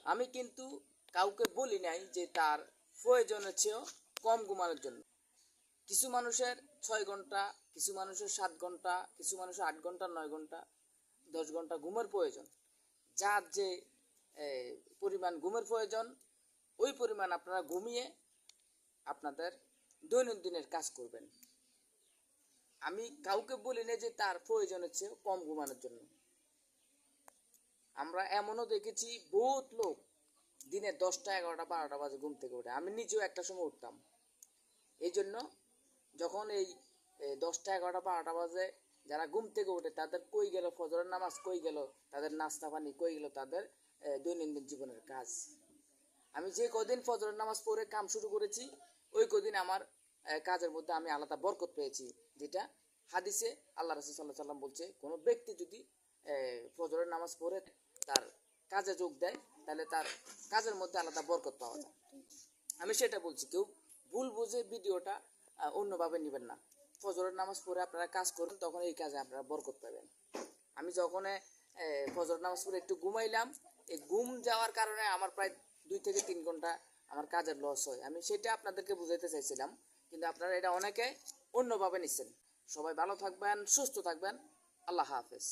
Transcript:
আমি কিন্তু কাউকে বলি নাই যে তার প্রয়োজনের চেয়েও কম ঘুমানোর জন্য। কিছু মানুষের 6 ঘন্টা, কিছু মানুষের 7 ঘন্টা, কিছু মানুষের 8 ঘন্টা, 9 ঘন্টা, 10 ঘন্টা ঘুমের প্রয়োজন। যার যে পরিমাণ ঘুমের প্রয়োজন, ওই পরিমাণ আপনারা ঘুমিয়ে আপনাদের দৈনন্দিনের কাজ করবেন। আমি কাউকে বলি না যে তার প্রয়োজনের চেয়ে কম ঘুমানোর জন্য। আমরা এমনও দেখেছি বহুত লোক দিনে 10টা, 11টা, 12টা বাজে ঘুম থেকে ওঠে। আমি নিজেও একটা সময় উঠতাম। এই জন্য যখন এই 10টা, 11টা, 12টা বাজে যারা ঘুম থেকে ওঠে তাদের কই গেল ফজরের নামাজ, কই গেল তাদের নাস্তা পানি, কই গেল তাদের দৈনন্দিন জীবনের কাজ। আমি যে কদিন ফজরের নামাজ পড়ে কাম শুরু করেছি, ওই কদিন আমার কাজের মধ্যে আমি আলাদা বরকত পেয়েছি। যেটা হাদিসে আল্লাহ রাসূল সাল্লাল্লাহু আলাইহি ওয়াসাল্লাম বলছে, কোনো ব্যক্তি যদি ফজরের নামাজ পড়ে তার কাজে যোগ দেয়, তাহলে তার কাজের মধ্যে আলাদা বরকত পাওয়া যায়। আমি সেটা বলছি, কেউ ভুল বুঝে ভিডিওটা অন্যভাবে নেবেন না। ফজরের নামাজ পড়ে আপনারা কাজ করুন, তখন এই কাজে আপনারা বরকত পাবেন। আমি যখন ফজর নামাজ পড়ে একটু ঘুমাইলাম, এই ঘুম যাওয়ার কারণে আমার প্রায় 2 থেকে 3 ঘন্টা আমার কাজের লস হয়। আমি সেটা আপনাদেরকে বুঝাইতে চাইছিলাম, কিন্তু আপনারা এটা অনেকে অন্যভাবে নিচ্ছেন। সবাই ভালো থাকবেন, সুস্থ থাকবেন। আল্লাহ হাফেজ।